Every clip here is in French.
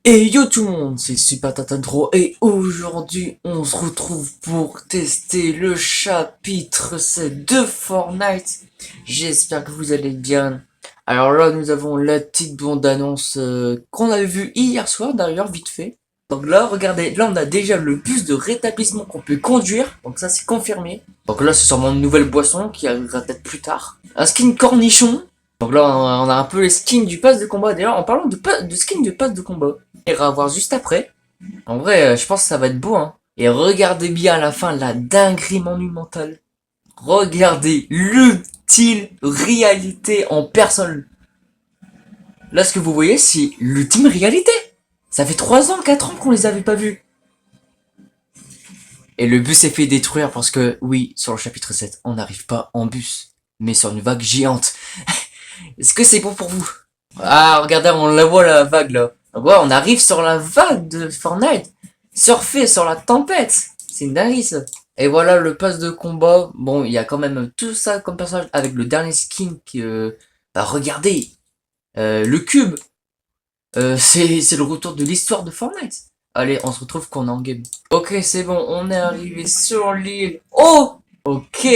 Et yo tout le monde, c'est Super Tatandro et aujourd'hui on se retrouve pour tester le chapitre 7 de Fortnite. J'espère que vous allez bien. Alors là nous avons la petite bande-annonce qu'on avait vue hier soir d'ailleurs vite fait. Donc là regardez, là on a déjà le bus de rétablissement qu'on peut conduire, donc ça c'est confirmé. Donc là c'est sûrement une nouvelle boisson qui arrivera peut-être plus tard. Un skin cornichon. Donc là on a un peu les skins du pass de combat. D'ailleurs en parlant de skins de pass de combat à voir juste après. En vrai, je pense que ça va être beau, hein. Et regardez bien à la fin la dinguerie monumentale. Regardez l'ultime réalité en personne. Là, ce que vous voyez, c'est l'ultime réalité. Ça fait 3 ans, 4 ans qu'on les avait pas vus. Et le bus s'est fait détruire parce que, oui, sur le chapitre 7, on n'arrive pas en bus, mais sur une vague géante. Est-ce que c'est bon pour vous? Ah, regardez, on la voit la vague là. Ouais, on arrive sur la vague de Fortnite. Surfer sur la tempête. C'est une dinguerie ça. Et voilà le pass de combat. Bon, il y a quand même tout ça comme personnage avec le dernier skin qui... bah regardez, le cube. C'est le retour de l'histoire de Fortnite. Allez, on se retrouve quand on est en game. Ok, c'est bon, on est arrivé sur l'île. Oh! Ok,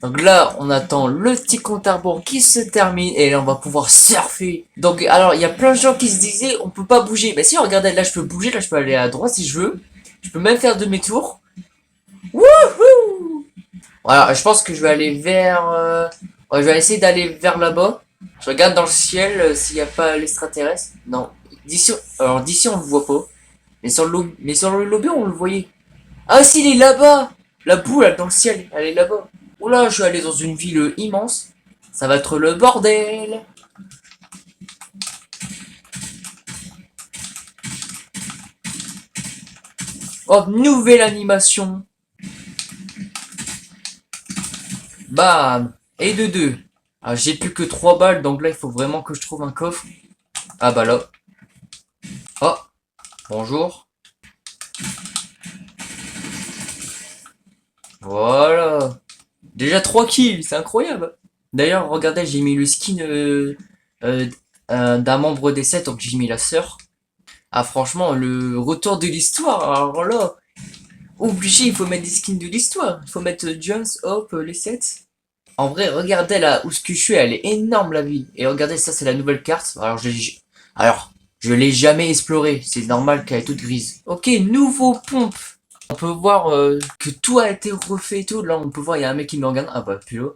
donc là, on attend le petit compte à rebours qui se termine et là, on va pouvoir surfer. Donc, alors, il y a plein de gens qui se disaient, on peut pas bouger. Mais si, regardez, là, je peux bouger, là, je peux aller à droite si je veux. Je peux même faire demi-tour. Wouhou! Voilà, je pense que je vais aller vers... ouais, je vais essayer d'aller vers là-bas. Je regarde dans le ciel s'il n'y a pas l'extraterrestre. Non, d'ici, alors d'ici, on le voit pas. Mais sur le lobby, on le voyait. Ah si, il est là-bas. La boule, elle, dans le ciel, elle est là-bas. Oula, je vais aller dans une ville immense. Ça va être le bordel. Hop, nouvelle animation. Bam. Et de deux. Ah, j'ai plus que 3 balles, donc là, il faut vraiment que je trouve un coffre. Ah bah là. Oh, bonjour. Voilà. Déjà 3 kills, c'est incroyable. D'ailleurs, regardez, j'ai mis le skin euh, d'un membre des 7, donc j'ai mis la sœur. Ah franchement, le retour de l'histoire, alors là, obligé, il faut mettre des skins de l'histoire. Il faut mettre Jones, Hop, les 7. En vrai, regardez là où ce que je suis, elle est énorme la vie. Et regardez, ça c'est la nouvelle carte. Alors, je l'ai jamais explorée, c'est normal qu'elle est toute grise. Ok, nouveau pompe. On peut voir que tout a été refait et tout. Là, on peut voir, il y a un mec qui me regarde. Ah bah, plus là.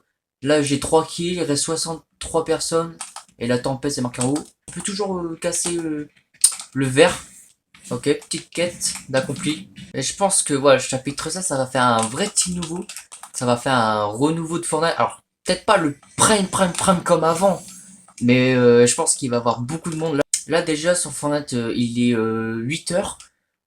Là, j'ai 3 kills, il reste 63 personnes. Et la tempête, c'est marqué en haut. On peut toujours casser le verre. Ok, petite quête d'accompli. Et je pense que voilà, le chapitre ça va faire un vrai petit nouveau. Ça va faire un renouveau de Fortnite. Alors, peut-être pas le prime comme avant. Mais je pense qu'il va y avoir beaucoup de monde là. Là déjà sur Fortnite, il est 8 heures.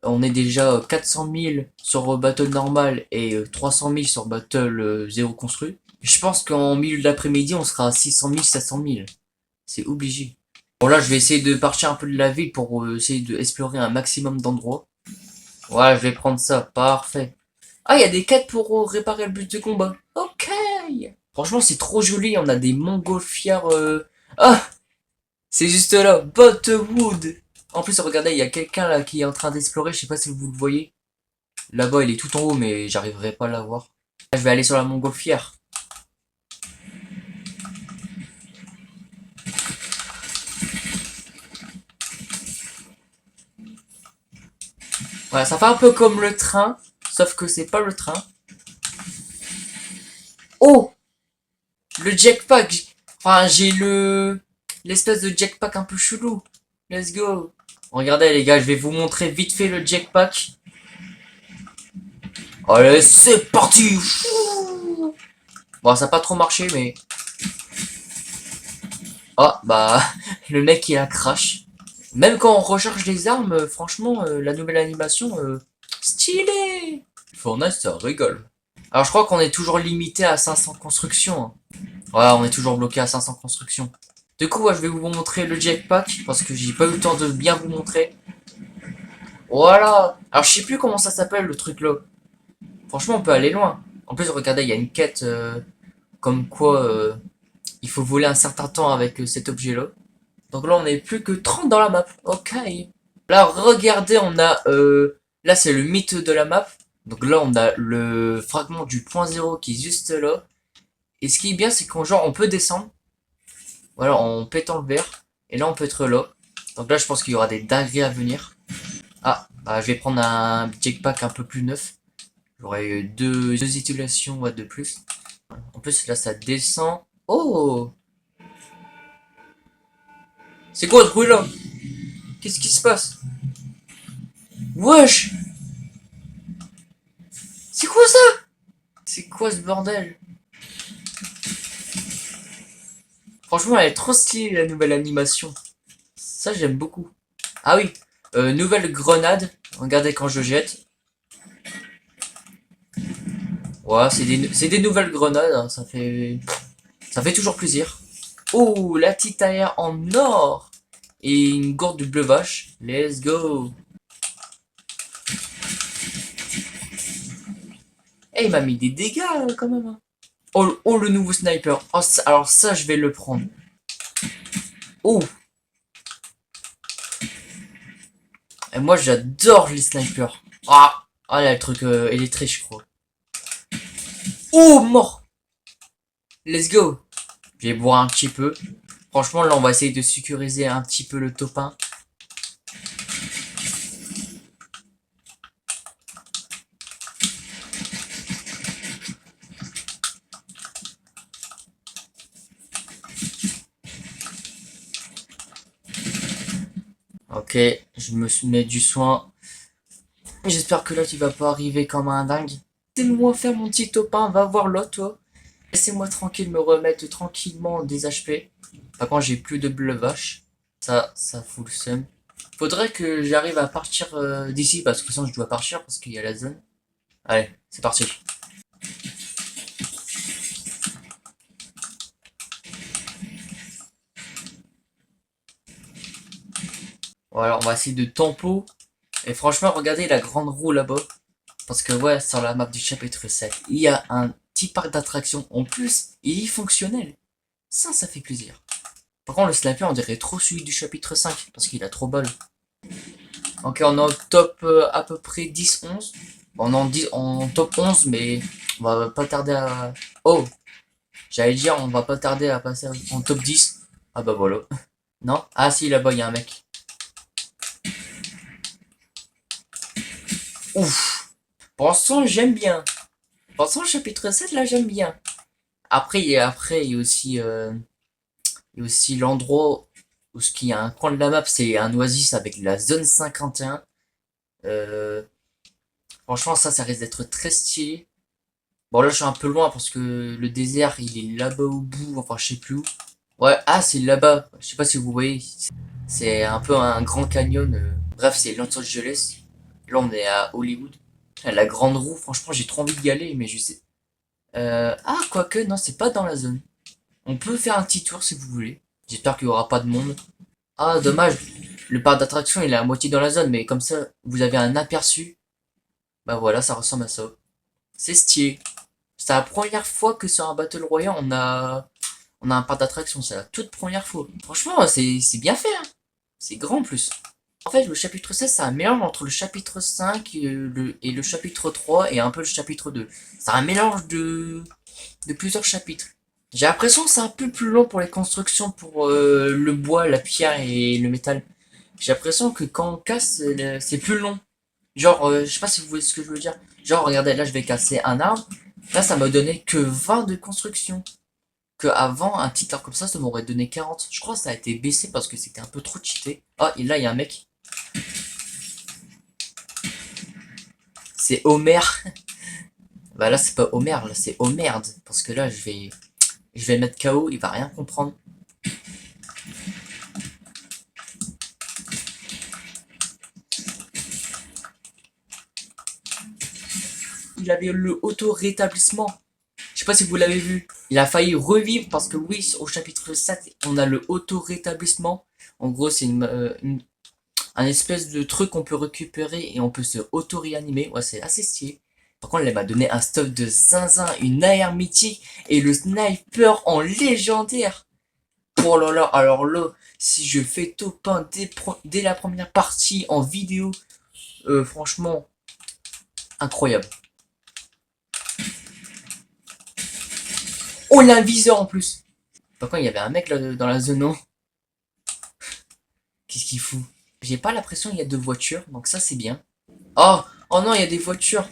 On est déjà 400 000 sur Battle normal et 300 000 sur Battle zéro construit. Je pense qu'en milieu de l'après-midi, on sera à 600 000, 700 000. C'est obligé. Bon là, je vais essayer de partir un peu de la ville pour essayer d'explorer un maximum d'endroits. Voilà, je vais prendre ça. Parfait. Ah, il y a des quêtes pour réparer le bus de combat. Ok. Franchement, c'est trop joli. On a des montgolfières. Ah, c'est juste là. Botwood. En plus, regardez, il y a quelqu'un là qui est en train d'explorer. Je sais pas si vous le voyez. Là-bas, il est tout en haut, mais j'arriverai pas à l'avoir. Je vais aller sur la montgolfière. Voilà, ça fait un peu comme le train, sauf que c'est pas le train. Oh, le jetpack. Enfin, j'ai l'espèce de jetpack un peu chelou. Let's go. Regardez les gars, je vais vous montrer vite fait le jetpack. Allez, c'est parti. Bon, ça n'a pas trop marché, mais... Ah, bah, le mec il a crash. Même quand on recharge les armes, franchement, la nouvelle animation, stylé. Fortnite, ça rigole. Alors, je crois qu'on est toujours limité à 500 constructions. Hein. Voilà, on est toujours bloqué à 500 constructions. Du coup, ouais, je vais vous montrer le jetpack, parce que j'ai pas eu le temps de bien vous montrer. Voilà. Alors, je sais plus comment ça s'appelle, le truc là. Franchement, on peut aller loin. En plus, regardez, il y a une quête comme quoi il faut voler un certain temps avec cet objet-là. Donc là, on est plus que 30 dans la map. Ok. Là, regardez, on a... là, c'est le mythe de la map. Donc là, on a le fragment du point zéro qui est juste là. Et ce qui est bien, c'est qu'on genre, on peut descendre. Voilà, en pétant le verre. Et là, on peut être là. Donc là, je pense qu'il y aura des dingueries à venir. Ah, bah, je vais prendre un jetpack un peu plus neuf. J'aurai deux utilisations ouais, de plus. En plus, là, ça descend. Oh! C'est quoi ce bruit là? Qu'est-ce qui se passe? Wesh! C'est quoi ça? C'est quoi ce bordel? Franchement, elle est trop stylée la nouvelle animation. Ça, j'aime beaucoup. Ah oui, nouvelle grenade. Regardez quand je jette. Ouais, c'est des nouvelles grenades. Hein, ça fait toujours plaisir. Oh, la petite tire en or. Et une gourde de bleu vache. Let's go. Eh, il m'a mis des dégâts quand même. Hein. Oh, oh, le nouveau sniper. Oh, alors ça, je vais le prendre. Oh, et moi j'adore les snipers. Ah, ah là, le truc électrique, je crois. Oh, mort. Let's go. Je vais boire un petit peu. Franchement, là, on va essayer de sécuriser un petit peu le top 1. Ok, je me mets du soin. J'espère que là, tu vas pas arriver comme un dingue. Laissez-moi faire mon petit top 1. Va voir l'autre, toi. Laissez-moi tranquille me remettre tranquillement des HP. Par contre, j'ai plus de bleu vache. Ça fout le seum. Faudrait que j'arrive à partir d'ici parce que sinon je dois partir parce qu'il y a la zone. Allez, c'est parti. Voilà, on va essayer de tempo. Et franchement, regardez la grande roue là-bas. Parce que ouais, sur la map du chapitre 7, il y a un petit parc d'attractions. En plus, il est fonctionnel. Ça fait plaisir. Par contre, le sniper, on dirait trop celui du chapitre 5. Parce qu'il a trop bol. Ok, on est en top à peu près 10-11. On est en top 11, mais on va pas tarder à... Oh, j'allais dire, on va pas tarder à passer en top 10. Ah bah voilà. Non? Ah si, là-bas, il y a un mec. Ouf. Pour l'instant, j'aime bien. Pour l'instant, le chapitre 7, là, j'aime bien. Après, il y a aussi l'endroit où ce qui a un coin de la map, c'est un oasis avec la zone 51. Euh, franchement, ça risque d'être très stylé. Bon, là, je suis un peu loin parce que le désert, il est là-bas au bout. Enfin, je sais plus où. Ouais, ah, c'est là-bas. Je sais pas si vous voyez. C'est un peu un grand canyon. Bref, c'est Los Angeles. Là, on est à Hollywood. La grande roue, franchement, j'ai trop envie d'y aller, mais je sais. Ah, quoique, non, c'est pas dans la zone. On peut faire un petit tour si vous voulez. J'espère qu'il y aura pas de monde. Ah, dommage. Le parc d'attraction, il est à moitié dans la zone, mais comme ça, vous avez un aperçu. Bah voilà, ça ressemble à ça. C'est stylé. C'est la première fois que sur un Battle Royale, on a un parc d'attraction. C'est la toute première fois. Franchement, c'est bien fait, hein. C'est grand en plus. En fait, le chapitre 16, c'est un mélange entre le chapitre 5 et le chapitre 3 et un peu le chapitre 2. C'est un mélange de plusieurs chapitres. J'ai l'impression que c'est un peu plus long pour les constructions, pour le bois, la pierre et le métal. J'ai l'impression que quand on casse, c'est plus long. Genre, je sais pas si vous voyez ce que je veux dire. Genre, regardez, là, je vais casser un arbre. Là, ça m'a donné que 20 de construction. Que avant, un petit arbre comme ça m'aurait donné 40. Je crois que ça a été baissé parce que c'était un peu trop cheaté. Ah, et là, il y a un mec. C'est Homer. Bah là, c'est pas Homer, là, c'est Homerde. Parce que là, je vais le mettre KO, il va rien comprendre. Il avait le auto-rétablissement. Je sais pas si vous l'avez vu. Il a failli revivre parce que oui, au chapitre 7, on a le auto-rétablissement. En gros, c'est un espèce de truc qu'on peut récupérer et on peut se auto-réanimer. Ouais, c'est assez stylé. Par contre, elle m'a donné un stuff de zinzin, une AR mythique et le sniper en légendaire. Oh là là, alors là, si je fais top 1 dès la première partie en vidéo, franchement, incroyable. Oh, il a un viseur en plus. Par contre, il y avait un mec là dans la zone, non? Qu'est-ce qu'il fout? J'ai pas l'impression qu'il y a deux voitures, donc ça c'est bien. Oh, oh non, il y a des voitures.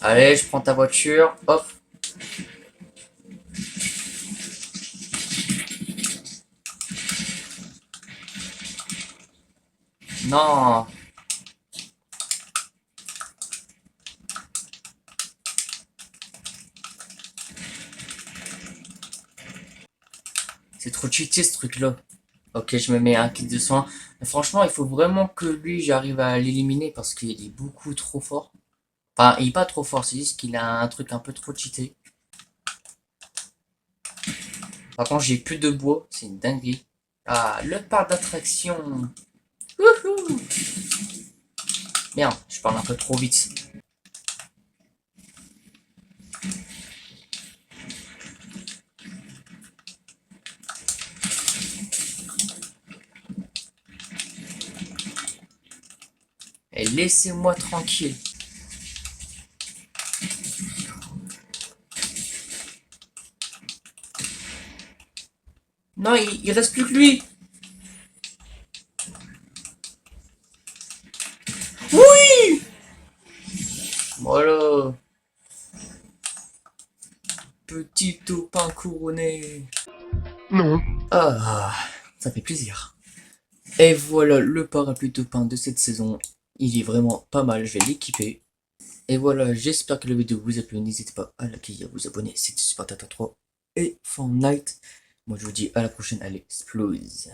Allez, je prends ta voiture. Hop. Non. C'est trop cheaté ce truc-là. Ok, je me mets un kit de soin. Mais franchement, il faut vraiment que lui, j'arrive à l'éliminer parce qu'il est beaucoup trop fort. Enfin, il est pas trop fort, c'est juste qu'il a un truc un peu trop cheaté. Par contre, j'ai plus de bois, c'est une dinguerie. Ah, le parc d'attraction. Wouhou! Merde, je parle un peu trop vite. Et laissez-moi tranquille. Non, il reste plus que lui. Oui! Voilà. Petit taupin couronné. Non. Ah, ça fait plaisir. Et voilà le parapluie taupin de cette saison. Il est vraiment pas mal, je vais l'équiper. Et voilà, j'espère que la vidéo vous a plu. N'hésitez pas à liker et à vous abonner. C'était Super Tata 3 et Fortnite. Moi je vous dis à la prochaine. Allez, explose.